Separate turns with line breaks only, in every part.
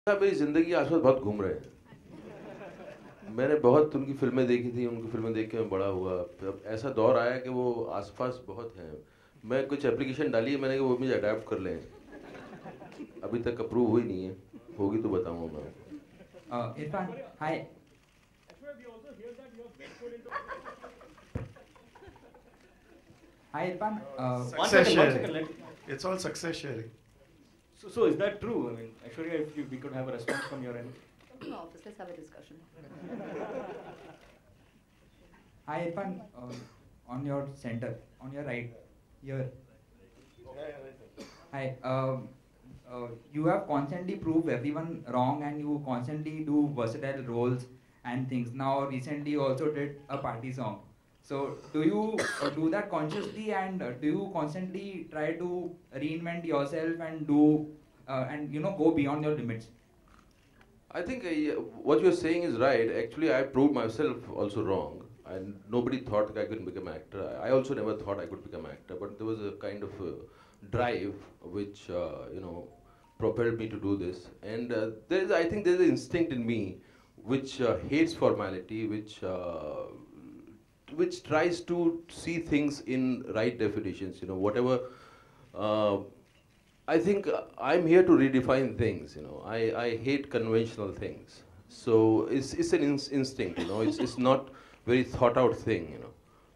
मेरी ज़िंदगी के आसपास बहुत घूम रहे हैं। मैंने बहुत उनकी फ़िल्में देखी थी, उनकी फ़िल्में देख के मैं बड़ा हुआ। अब ऐसा दौर आया कि वो आसपास बहुत हैं। मैं कुछ एप्लीकेशन डाली है मैंने कि वो मुझे अडैप्ट कर लें। अभी तक अप्रूव हुई नहीं है, होगी तो बताऊंगा मैं आपको।
Irfan, hi.
Aishwarya, we also hear that you have ventured into.
Hi, Irfan.
Success
One
sharing.
second,
It's all success sharing.
So is that true? I mean, Aishwarya, if we could have a response from your end.
Come to my office, let's have a discussion.
Hi, Irfan. On your center, on your right, here. Hi. You have constantly proved everyone wrong, and you constantly do versatile roles and things. Now, recently, you also did a party song. So, do you do that consciously, and do you constantly try to reinvent yourself and do and go beyond your limits?
I think what you're saying is right. Actually, I proved myself also wrong, and nobody thought I could become an actor. I also never thought I could become an actor, but there was a kind of drive which propelled me to do this. And I think there's an instinct in me which hates formality, which tries to see things in right definitions. Whatever. I think I'm here to redefine things. I hate conventional things. So it's an instinct. It's not very thought out thing.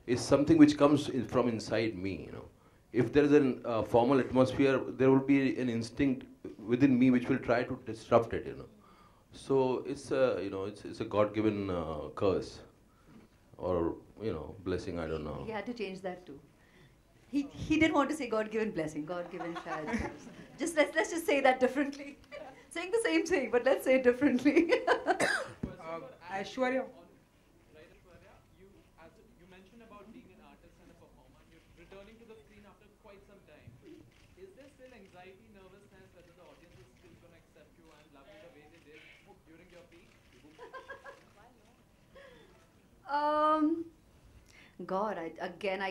It's something which comes from inside me. If there is a formal atmosphere, there will be an instinct within me which will try to disrupt it. So it's a God-given curse, or blessing. I don't know.
He had to change that too. He didn't want to say God-given blessing, God-given shayad. Let's just say that differently. Saying the same thing, but let's say it differently.
Aishwarya.
Right, Aishwarya, you mentioned about being an artist and a performer. You're returning to the screen after quite some time. Is there still anxiety, nervousness whether the audience is still going to accept you and love you the way they did during your peak?
God, I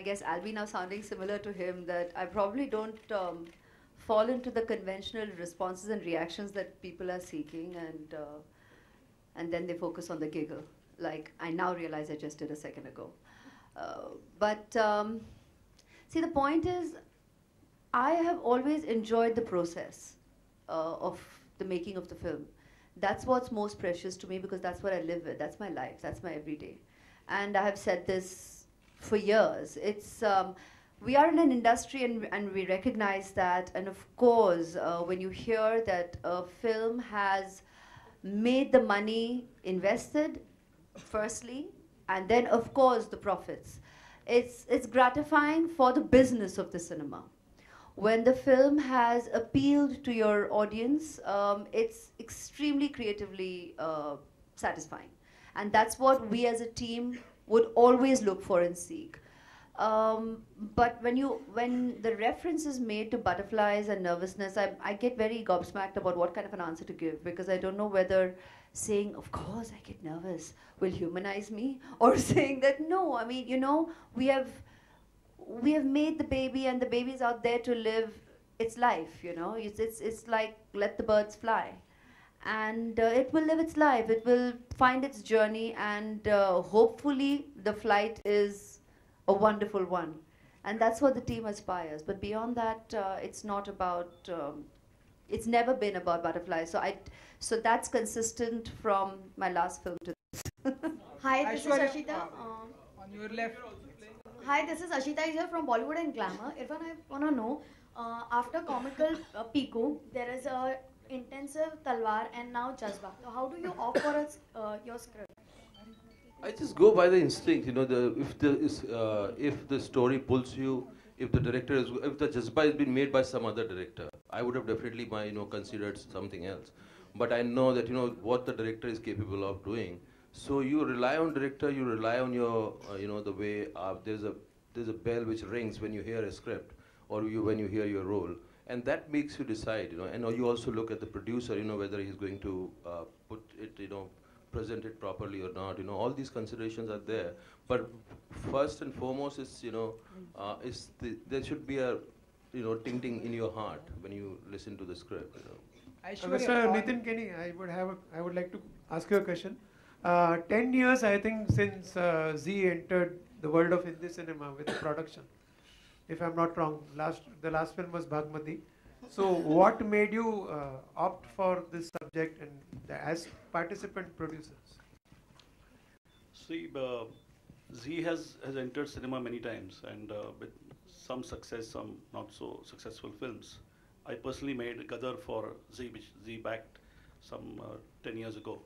guess I'll be now sounding similar to him, that I probably don't fall into the conventional responses and reactions that people are seeking, and then they focus on the giggle, like I now realize I just did a second ago. See, the point is, I have always enjoyed the process of the making of the film. That's what's most precious to me, because that's what I live with. That's my life. That's my everyday. And I have said this for years. We are in an industry, and we recognize that. And of course, when you hear that a film has made the money invested, firstly, and then of course the profits, it's gratifying for the business of the cinema. When the film has appealed to your audience, it's extremely creatively satisfying. And that's what we as a team would always look for and seek. But when the reference is made to butterflies and nervousness, I get very gobsmacked about what kind of an answer to give, because I don't know whether saying, of course I get nervous, will humanize me, or saying that, no, I mean, we have made the baby, and the baby's out there to live its life, It's like, let the birds fly. And it will live its life, it will find its journey, and hopefully the flight is a wonderful one. And that's what the team aspires. But beyond that, it's not about, it's never been about butterflies. So that's consistent from my last film to this.
Hi, this is Ashita.
On your left.
Hi, this is Ashita here from Bollywood and Glamour. Irfan, I want to know, after comical Piku, there is a intensive Talwar and now Jazbaa. So how do you opt for your script?
I just go by the instinct. If the story pulls you, if the Jazbaa has been made by some other director, I would have definitely considered something else. But I know that what the director is capable of doing. So you rely on director, you rely on your the way there's a bell which rings when you hear a script, or when you hear your role, and that makes you decide. And you also look at the producer, whether he's going to put it, present it properly or not. All these considerations are there. But first and foremost is there should be a ting ting in your heart when you listen to the script.
Mr. Nitin Kenny, I would like to ask you a question. 10 years, I think, since Z entered the world of Hindi cinema with production. If I'm not wrong, the last film was Bhagmati. So, what made you opt for this subject and as participant producers?
See, Z has entered cinema many times and with some success, some not so successful films. I personally made Gadar for Z, which Z backed some 10 years ago.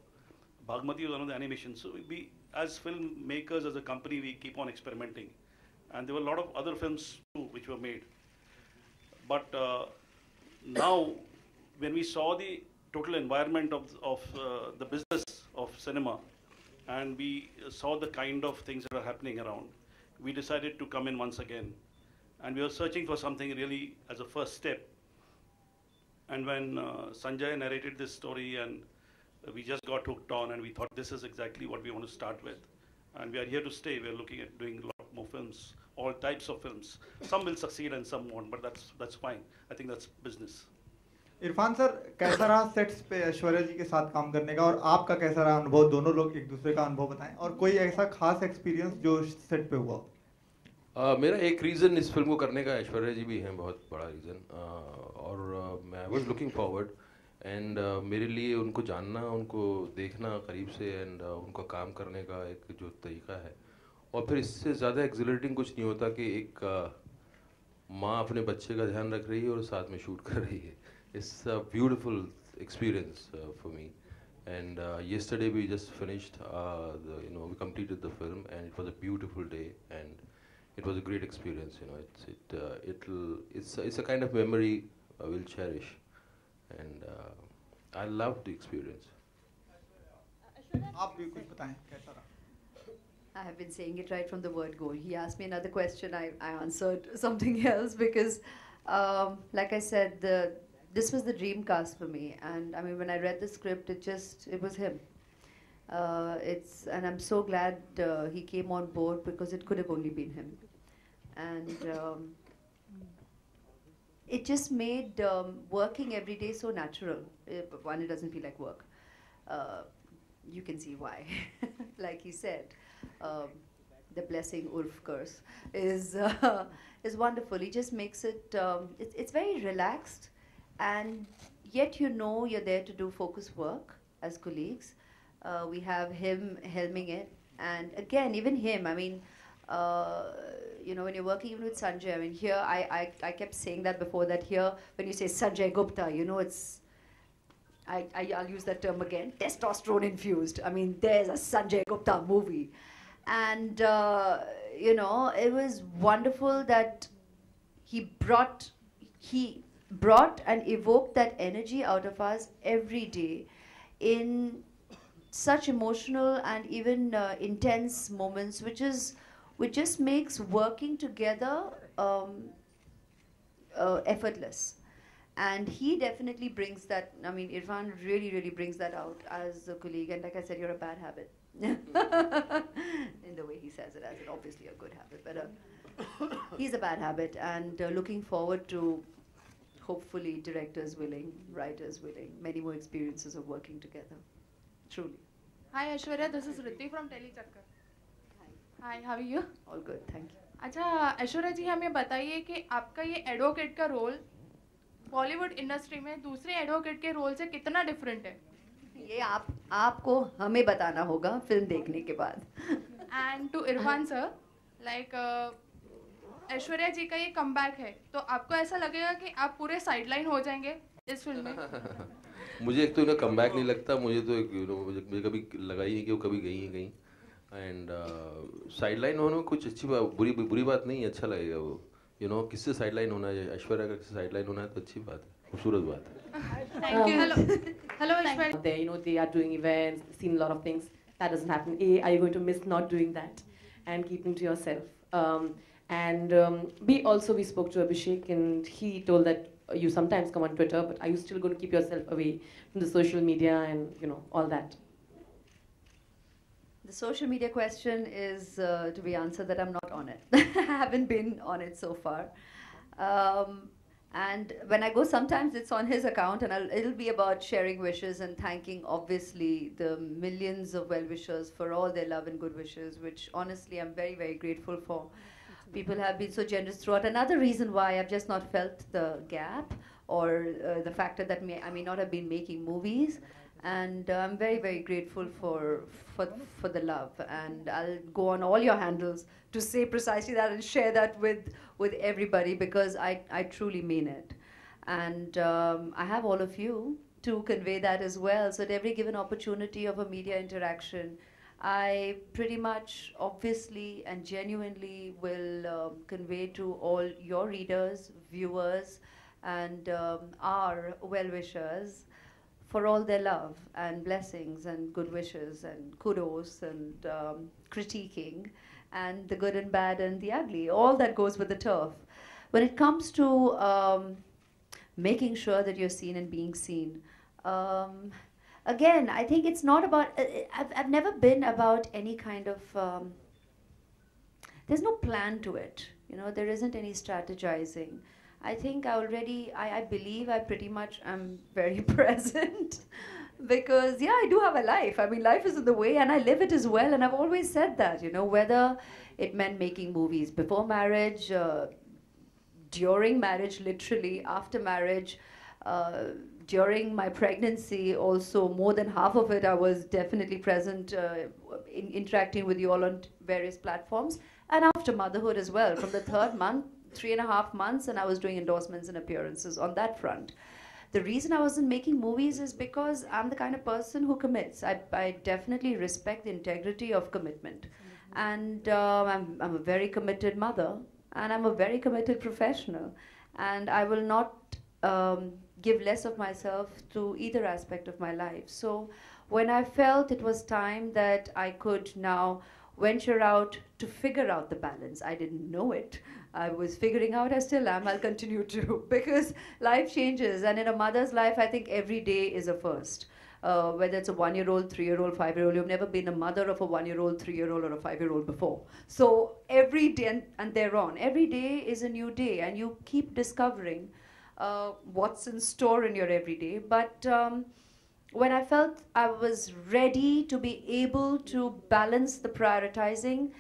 Bhagmati was one of the animations. So we, as filmmakers, as a company, we keep on experimenting. And there were a lot of other films too which were made. But now, when we saw the total environment of the business of cinema, and we saw the kind of things that are happening around, we decided to come in once again. And we were searching for something really as a first step. And when Sanjay narrated this story and we just got hooked on and we thought this is exactly what we want to start with. And we are here to stay. We're looking at doing a lot more films, all types of films. Some will succeed and some won't, but that's fine. I think that's business.
Irfan sir, कैसा रहा sets पे ऐश्वर्या जी के साथ काम करने का और आपका कैसा रहा अनुभव? दोनों लोग एक दूसरे का अनुभव बताएं और कोई ऐसा खास एक्सपीरियंस जो सेट पे हुआ?
मेरा एक रीज़न इस फिल्म को करने का ऐश्वर्या जी भी हैं, बहुत बड़ा रीज़न, और मैं वाज लुकिंग फॉरवर्ड एंड मेरे लिए उनको जानना, उनको देखना करीब से एंड उनका काम करने का एक जो तरीका है, और फिर इससे ज़्यादा एक्सिलरेटिंग कुछ नहीं होता कि एक माँ अपने बच्चे का ध्यान रख रही है और साथ में शूट कर रही है. It's a beautiful experience for me, and yesterday we just finished, we completed the film, and it was a beautiful day, and it was a great experience. It's a kind of memory I will cherish, and I loved the experience.
आप भी कुछ बताएं कैसा रहा?
I have been saying it right from the word go. He asked me another question, I answered something else because, like I said, this was the dream cast for me, and I mean when I read the script, it was him. And I'm so glad he came on board because it could have only been him, and it just made working every day so natural. One, it doesn't feel like work. You can see why. Like he said, the blessing Urf curse is wonderful. He just makes it. It's very relaxed. And yet you're there to do focus work as colleagues. We have him helming it. And again, even him, I mean, when you're working even with Sanjay, I mean, here, I kept saying that before, that here, when you say Sanjay Gupta, I'll use that term again, testosterone infused. I mean, there's a Sanjay Gupta movie. And, it was wonderful that he brought and evoked that energy out of us every day in such emotional and even intense moments, which just makes working together effortless. And he definitely brings that. I mean, Irrfan really, really brings that out as a colleague. And like I said, you're a bad habit. In the way he says it, as it obviously a good habit, but he's a bad habit. And looking forward to, hopefully, directors willing, writers willing, many more experiences of working together. Truly.
Hi Aishwarya, this is Ritti from Telechakkar. Hi, how are you?
All good, thank you.
अच्छा ऐश्वर्या जी, हमें बताइए कि आपका ये advocate का role Bollywood industry में दूसरे advocate के रोल से कितना डिफरेंट है?
ये आपको हमें बताना होगा फिल्म देखने के बाद.
And to Irfan sir, like Aishwarya ji का ये कमबैक है, तो आपको ऐसा लगेगा कि आप पूरे साइडलाइन हो जाएंगे इस फिल्म में?
मुझे एक तो इन्हें कमबैक नहीं लगता, मुझे तो मुझे कभी लगा ही नहीं कि वो कभी गई हैं कहीं. एंड साइडलाइन होना कुछ अच्छी बात, बुरी बात नहीं, अच्छा लगेगा वो. किससे साइडलाइन होना है, ऐश्वर्या का किससे साइडलाइन होना है तो अच्छी बात है, खूबसूरत बात है.
Thank you. Hello Aishwarya.
They are doing events, seen a lot of things. That doesn't happen. Are you going to miss not doing that and keeping to yourself? We spoke to Abhishek, and he told that you sometimes come on Twitter, but are you still going to keep yourself away from the social media and all that?
The social media question is to be answered that I'm not on it. I haven't been on it so far. And when I go, sometimes it's on his account, and it'll be about sharing wishes and thanking, obviously, the millions of well-wishers for all their love and good wishes, which honestly I'm very, very grateful for. People have been so generous throughout. Another reason why I've just not felt the gap, or the factor that I may not have been making movies. And I'm very, very grateful for the love. And I'll go on all your handles to say precisely that and share that with everybody, because I truly mean it. And I have all of you to convey that as well. So at every given opportunity of a media interaction, I pretty much, obviously and genuinely will convey to all your readers, viewers, and our well-wishers for all their love and blessings and good wishes and kudos and critiquing and the good and bad and the ugly, all that goes with the turf. When it comes to making sure that you're seen and being seen, again, I think it's not about, I've never been about any kind of, there's no plan to it. You know, there isn't any strategizing. I think I believe I pretty much am very present because, yeah, I do have a life. I mean, life is in the way and I live it as well. And I've always said that, you know, whether it meant making movies before marriage, during marriage, literally, after marriage, during my pregnancy, also more than half of it, I was definitely present, interacting with you all on various platforms, and after motherhood as well, from the third month, 3.5 months, and I was doing endorsements and appearances on that front. The reason I wasn't making movies is because I'm the kind of person who commits. I definitely respect the integrity of commitment. And I'm a very committed mother, and I'm a very committed professional. And I will not give less of myself to either aspect of my life. So when I felt it was time that I could now venture out to figure out the balance, I didn't know it. I was figuring out, I still am, I'll continue to, because life changes, and in a mother's life, I think every day is a first. Whether it's a 1-year-old, 3-year-old, 5-year-old, you've never been a mother of a 1-year-old, 3-year-old, or a 5-year-old before. So every day, and thereon, every day is a new day, and you keep discovering what's in store in your everyday. But when I felt I was ready to be able to balance the prioritizing,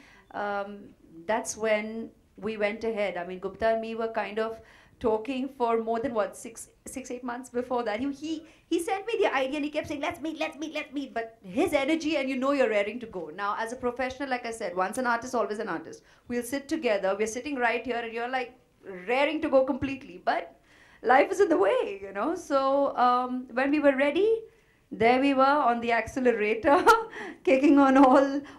that's when we went ahead. I mean, Gupta and me were kind of talking for more than, what, 6-8 months before that. He sent me the idea and he kept saying, let's meet. But his energy, and you know you're raring to go. Now, as a professional, like I said, once an artist, always an artist. We'll sit together. We're sitting right here and you're like raring to go completely. But life is in the way, you know. So when we were ready, there we were on the accelerator, kicking on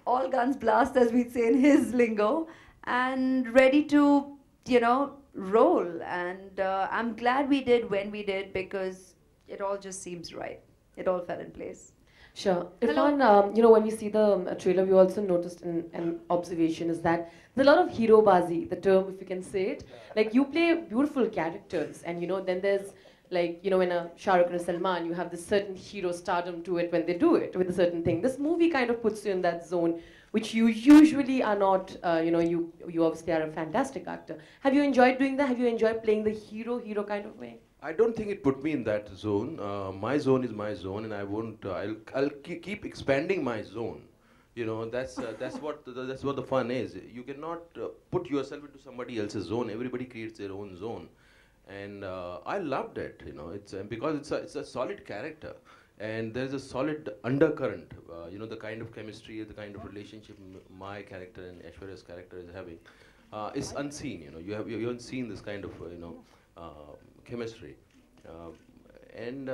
all guns blast, as we'd say in his lingo, and ready to, you know, roll. And I'm glad we did when we did, because it all just seems right. It all fell in place.
Sure. Irfan, you know, when we see the trailer, we also noticed an observation is that there's a lot of hero-bazi, the term, if you can say it. Like, you play beautiful characters, and, you know, then there's, like, you know, in a Shah Rukh and a Salman, you have this certain hero stardom to it when they do it with a certain thing. This movie kind of puts you in that zone, which you usually are not. You know, you obviously are a fantastic actor. Have you enjoyed doing that? Have you enjoyed playing the hero kind of way?
I don't think it put me in that zone. My zone is my zone, and I won't. I'll keep expanding my zone. You know, that's what the fun is. You cannot put yourself into somebody else's zone. Everybody creates their own zone, and I loved it. You know, it's because it's a solid character, and there's a solid undercurrent. You know, the kind of chemistry, the kind of relationship my character and Aishwarya's character is having is unseen. You know, you haven't seen this kind of chemistry, and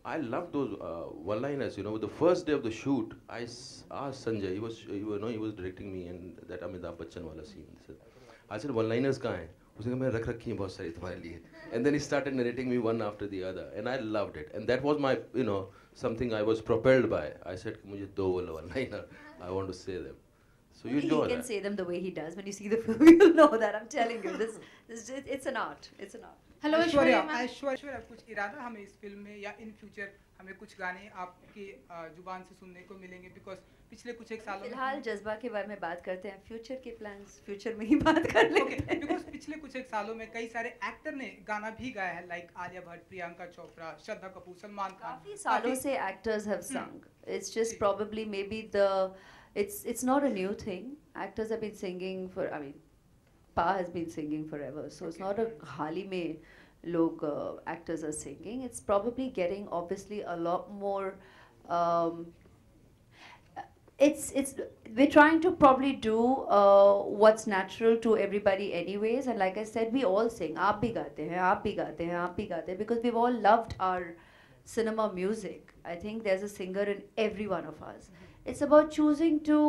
I love those one-liners. You know, the first day of the shoot, I asked Sanjay. He was directing me, and that Amitabh Bachchan wala scene. I said, one-liners kahan hai? Usne kaha, main rakh rakhi hain bahut sari tumhare liye. And then he started narrating me one after the other, and I loved it. And that was my, you know, something I was propelled by. I said, mujhe do one-liner. I want to say them. So you enjoy that.
He can say them the way he does. When you see the film, you'll know that. I'm telling you, it's an art. It's an art.
Hello,
Aishwarya, कुछ इरादा हमें इस film में या in future हमें कुछ गाने आपकी जुबान से सुनने को मिलेंगे बिकॉज पिछले कुछ एक सालों
फिलहाल जज्बा के बारे में बात करते हैं, फ्यूचर के प्लान्स फ्यूचर में ही बात कर लेंगे।
बिकॉज पिछले कुछ एक सालों में कई सारे एक्टर ने गाना भी गाया है, लाइक आलिया भट्ट, प्रियंका चोपड़ा, श्रद्धा कपूर, सलमान खान।
काफी सालों से actors have sung. It's just probably maybe it's not a new thing. Actors have been singing for, I mean, Pa has been singing forever, so it's not a हाल ही में लोग actors are singing. It's probably getting obviously a lot more. It's we're trying to probably do what's natural to everybody anyways, and like I said, we all sing. आप भी गाते हैं, आप भी गाते हैं, आप भी गाते हैं, because we've all loved our cinema music. I think there's a singer in every one of us. It's about choosing to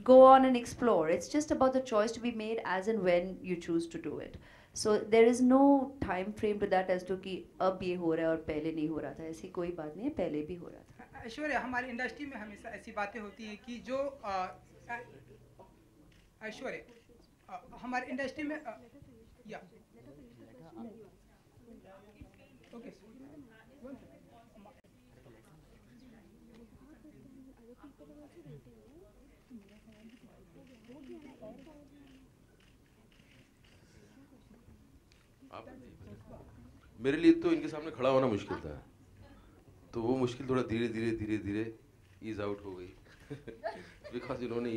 go on and explore. It's just about the choice to be made as and when you choose to do it. So there is no time frame to that as to कि अब ये हो रहा है और पहले नहीं हो रहा था. ऐसी कोई बात नहीं है, पहले भी हो रहा था.
ऐश्वर्या, हमारी इंडस्ट्री में हमेशा ऐसी बातें होती हैं कि जो ऐश्वर्या हमारी इंडस्ट्री में या ओके
मेरे लिए तो इनके सामने खड़ा होना मुश्किल था, तो वो मुश्किल थोड़ा धीरे धीरे ईज आउट हो गई बिकॉज इन्होंने